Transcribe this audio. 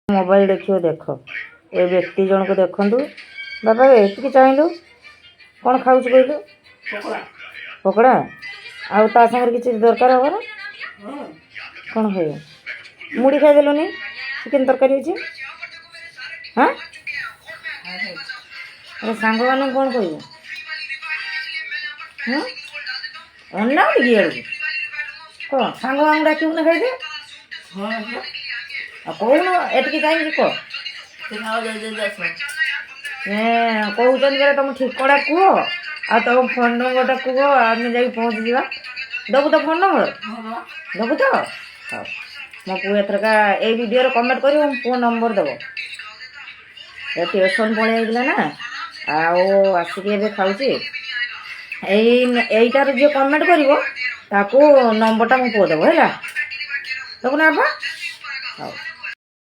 mobile देखियो देख ए व्यक्ति जन को देखु बाबा एति चाहलु कौन खाऊ कहलु पकड़ा आउ ता संगे किसी दरकार हो ना कौन खाइए मुड़ी खाईदेलुनि चिकेन तरकारी अच्छी हाँ अरे सांग मान कौन कह अंडा टे कह सांग मान डाक खाइदे कौन एटिक कहीं कह कहते तुम ठिकड़ा कह आ तुम फोन नंबर कह आम जा पहुँची जा दबु तो फोन नंबर दबु तो हाँ मो पु एथरका ये वीडियो कमेंट कर पु नंबर दब ट्यूशन पलैला ना आसिक खाऊँ यहीटार जी कमेंट कर नंबर टा मो पुआ दब है देखुना बापा हाँ